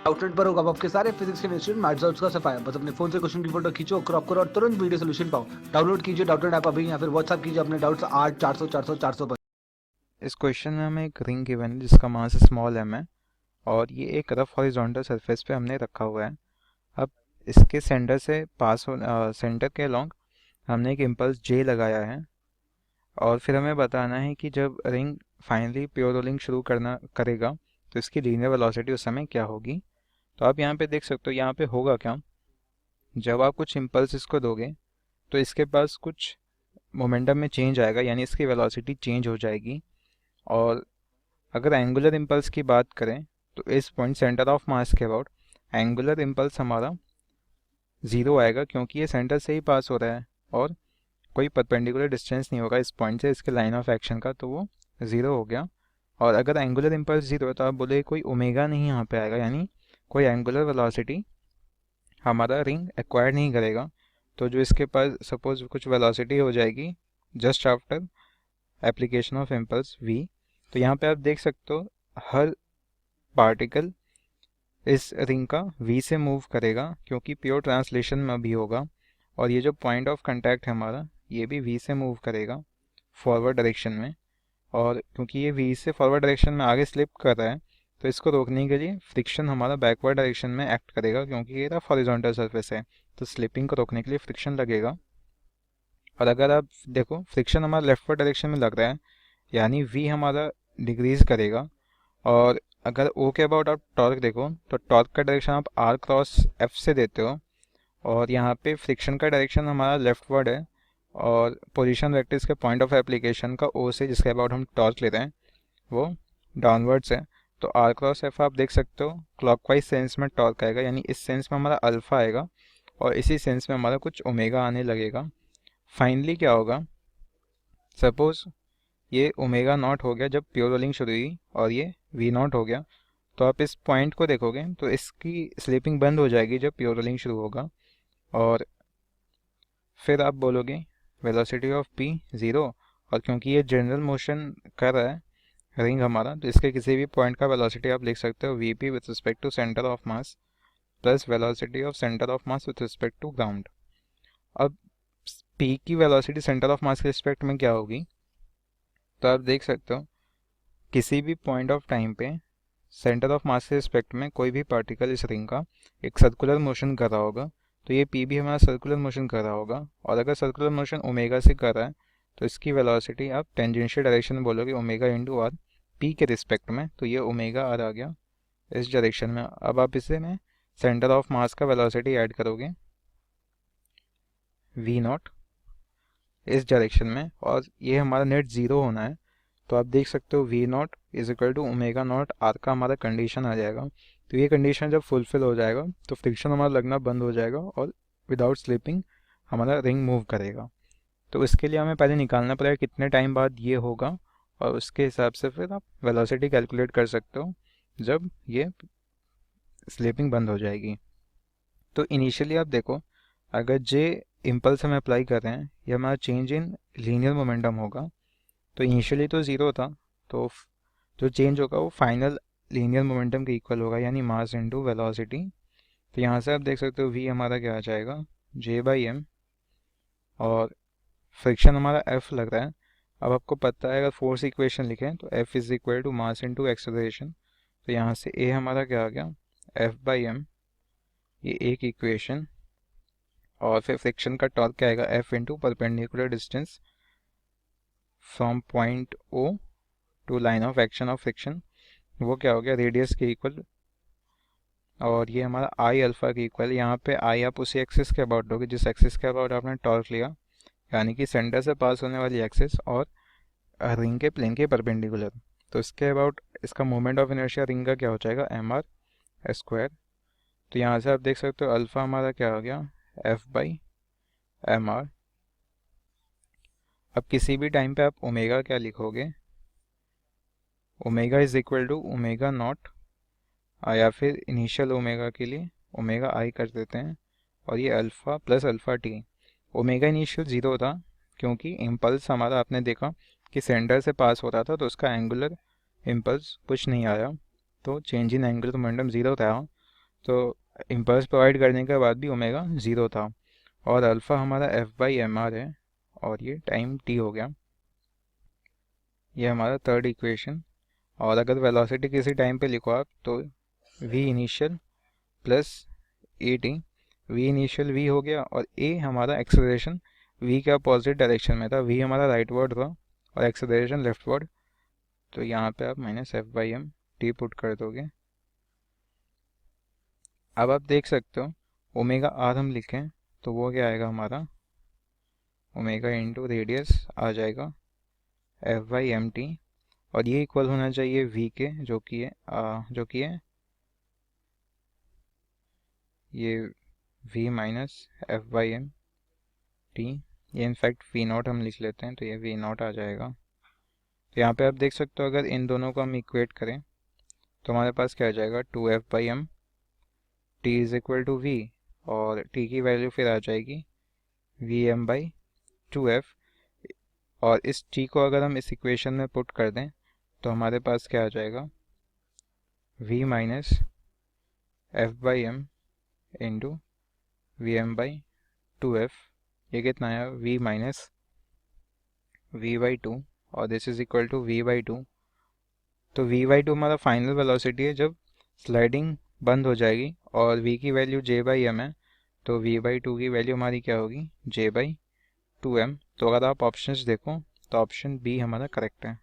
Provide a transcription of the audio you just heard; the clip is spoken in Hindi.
आउटलेट पर होगा आपके सारे फिजिक्स के इंस्टीट्यूट मैथ्स का सफाया। बस अपने फोन से क्वेश्चन की फोटो खींचो, क्रॉप करो और तुरंत वीडियो सोल्यूशन पाओ। डाउनलोड कीजिए डाउटनेट ऐप अभी या फिर व्हाट्सएप कीजिए अपने डाउट्स 8 400 400 400 पर। इस क्वेश्चन में हमें एक रिंग गिवन है जिसका मास स्मॉल एम है और ये एक रफ हॉरिजॉन्टल सरफेस पे हमने रखा हुआ है। अब इसके सेंटर से सेंटर के अलोंग हमने एक इम्पल्स जे लगाया है और फिर हमें बताना है कि जब रिंग फाइनली प्योर रोलिंग शुरू करना करेगा तो इसकी लीनियर वेलोसिटी उस समय क्या होगी। तो आप यहाँ पे देख सकते हो यहाँ पे होगा क्या, जब आप कुछ इम्पल्स इसको दोगे तो इसके पास कुछ मोमेंटम में चेंज आएगा, यानी इसकी वेलोसिटी चेंज हो जाएगी। और अगर एंगुलर इम्पल्स की बात करें तो इस पॉइंट सेंटर ऑफ मास के अबाउट एंगुलर इम्पल्स हमारा ज़ीरो आएगा, क्योंकि ये सेंटर से ही पास हो रहा है और कोई परपेंडिकुलर डिस्टेंस नहीं होगा इस पॉइंट से इसके लाइन ऑफ एक्शन का, तो वो ज़ीरो हो गया। और अगर एंगुलर इम्पल्स ज़ीरो है तो आप बोले कोई ओमेगा नहीं यहाँ पे आएगा, यानी कोई एंगुलर वेलोसिटी हमारा रिंग एक्वायर नहीं करेगा। तो जो इसके पास सपोज कुछ वेलोसिटी हो जाएगी just after application of impulse v, तो यहाँ पे आप देख सकते हो हर पार्टिकल इस रिंग का v से मूव करेगा, क्योंकि प्योर ट्रांसलेशन में भी होगा। और ये जो पॉइंट ऑफ कांटेक्ट है हमारा, ये भी v से मूव करेगा फॉरवर्ड डायरेक्शन में। और क्योंकि ये v से फॉरवर्ड डायरेक्शन में आगे स्लिप कर रहा है तो इसको रोकने के लिए फ्रिक्शन हमारा बैकवर्ड डायरेक्शन में एक्ट करेगा, क्योंकि ये रफ हॉरिजॉन्टल सरफेस है तो स्लिपिंग को रोकने के लिए फ्रिक्शन लगेगा। और अगर आप देखो फ्रिक्शन हमारा लेफ्टवर्ड डायरेक्शन में लग रहा है, यानी v हमारा डिक्रीज करेगा। और अगर o के अबाउट आप टॉर्क देखो तो टॉर्क का डायरेक्शन आप r क्रॉस f से देते हो और यहाँ पे फ्रिक्शन का डायरेक्शन हमारा लेफ्टवर्ड है और पोजीशन वेक्टर के पॉइंट ऑफ एप्लीकेशन का o से जिसके अबाउट हम टॉर्क लेते हैं वो डाउनवर्ड्स है। तो r क्रॉस f आप देख सकते हो क्लॉकवाइज सेंस में टॉर्क आएगा, यानी इस सेंस में हमारा अल्फा आएगा और इसी सेंस में हमारा कुछ ओमेगा आने लगेगा। फाइनली क्या होगा, सपोज ये ओमेगा नॉट हो गया जब प्योर रोलिंग शुरू हुई और ये वी नॉट हो गया, तो आप इस पॉइंट को देखोगे तो इसकी स्लीपिंग बंद हो जाएगी जब प्योर रोलिंग शुरू होगा। और फिर आप बोलोगे वेलोसिटी ऑफ पी ज़ीरो, और क्योंकि ये जनरल मोशन कर रहा है रिंग हमारा, तो इसके किसी भी पॉइंट का वेलोसिटी आप लिख सकते हो V P with respect to centre of mass plus velocity of centre of mass with respect to ground. अब पी की वेलोसिटी सेंटर ऑफ मास के रिस्पेक्ट में क्या होगी, तो आप देख सकते हो किसी भी पॉइंट ऑफ टाइम पे सेंटर ऑफ मास के रिस्पेक्ट में कोई भी पार्टिकल इस रिंग का एक सर्कुलर मोशन कर रहा होगा, तो ये पी भी हमारा सर्कुलर मोशन कर रहा होगा। और अगर सर्कुलर मोशन ओमेगा से कर रहा है तो इसकी वेलोसिटी आप टेंजेंशियल डायरेक्शन में बोलोगे ओमेगा इंटू आर पी के रिस्पेक्ट में, तो ये ओमेगा आर आ गया इस डायरेक्शन में। अब आप इसे में सेंटर ऑफ मास का वेलोसिटी ऐड करोगे वी नॉट इस डायरेक्शन में, और ये हमारा नेट ज़ीरो होना है। तो आप देख सकते हो V not is equal to omega not R का हमारा कंडीशन आ जाएगा। तो ये कंडीशन जब फुलफिल हो जाएगा तो फ्रिक्शन हमारा लगना बंद हो जाएगा और विदाउट स्लिपिंग हमारा रिंग मूव करेगा। तो इसके लिए हमें पहले निकालना पड़ेगा कितने टाइम बाद ये होगा, और उसके हिसाब से फिर आप वेलोसिटी कैलकुलेट कर सकते हो जब ये स्लिपिंग बंद हो जाएगी। तो इनिशियली आप देखो, अगर जे इम्पल्स हम अप्लाई कर रहे हैं ये हमारा चेंज इन लीनियर मोमेंटम होगा। तो इनिशियली तो ज़ीरो था, तो जो चेंज होगा वो फाइनल लीनियर मोमेंटम के इक्वल होगा, यानी मास इनटू वेलोसिटी। तो यहाँ से आप देख सकते हो वी हमारा क्या आ जाएगा जे बाई एम, और फ्रिक्शन हमारा एफ लग रहा है। अब आपको पता है अगर फोर्स इक्वेशन लिखें तो F is equal to mass into acceleration, तो यहाँ से ए हमारा क्या आ गया एफ बाई एम, ये एक इक्वेशन। और फिर फ्रिक्शन का टॉर्क क्या आएगा F into perpendicular distance from point O to line of action of friction, वो क्या हो गया रेडियस के इक्वल। और ये हमारा आई अल्फा के इक्वल, यहाँ पे आई आप उसी एक्सिस के अबाउट दोगे जिस एक्सिस के अबाउट आपने टॉर्क लिया, यानी कि सेंटर से पास होने वाली एक्सिस और रिंग के प्लेन के परपेंडिकुलर। तो इसके अबाउट इसका मोमेंट ऑफ इनर्शिया रिंग का क्या हो जाएगा एम आर स्क्वायर। तो यहाँ से आप देख सकते हो अल्फा हमारा क्या हो गया एफ बाई एम आर। अब किसी भी टाइम पे आप ओमेगा क्या लिखोगे, omega is equal to omega not, या फिर इनिशियल ओमेगा के लिए ओमेगा आई कर देते हैं, और ये alpha plus alpha T. Omega initial zero था क्योंकि इम्पल्स हमारा आपने देखा कि सेंटर से पास हो रहा था तो उसका एंगुलर इम्पल्स कुछ नहीं आया, तो change in angular momentum zero था। तो इम्पल्स प्रोवाइड करने के बाद भी ओमेगा 0 था, और अल्फ़ा हमारा F/mr है, और ये टाइम t हो गया। ये हमारा थर्ड इक्वेशन। और अगर वेलोसिटी किसी टाइम पे लिखो आप तो v initial plus A T, V initial v हो गया, और a हमारा एक्सेलरेशन v के अपोजिट डायरेक्शन में था, v हमारा राइट वर्ड था और एक्सेलरेशन लेफ्ट वर्ड। तो यहाँ पे आप -F/m t पुट कर दोगे। अब आप देख सकते हो ओमेगा आर हम लिखें तो वो क्या आएगा हमारा, ओमेगा इंटू रेडियस आ जाएगा F/mt, और ये इक्वल होना चाहिए v के, जो कि है ये v माइनस F/mt। ये इनफैक्ट v नॉट हम लिख लेते हैं, तो ये v नॉट आ जाएगा। तो यहाँ पे आप देख सकते हो अगर इन दोनों को हम इक्वेट करें तो हमारे पास क्या आ जाएगा, 2F/m t is equal to v, और t की वैल्यू फिर आ जाएगी Vm/2f। और इस t को अगर हम इस इक्वेशन में पुट कर दें तो हमारे पास क्या आ जाएगा, v minus F/m into Vm/2f। ये कितना आया, v माइनस v/2, और this is equal to v/2। तो v/2 हमारा फाइनल वेलोसिटी है जब स्लाइडिंग बंद हो जाएगी, और v की वैल्यू j/m है, तो v/2 की वैल्यू हमारी क्या होगी, j/2m। तो अगर आप ऑप्शंस देखो तो ऑप्शन बी हमारा करेक्ट है।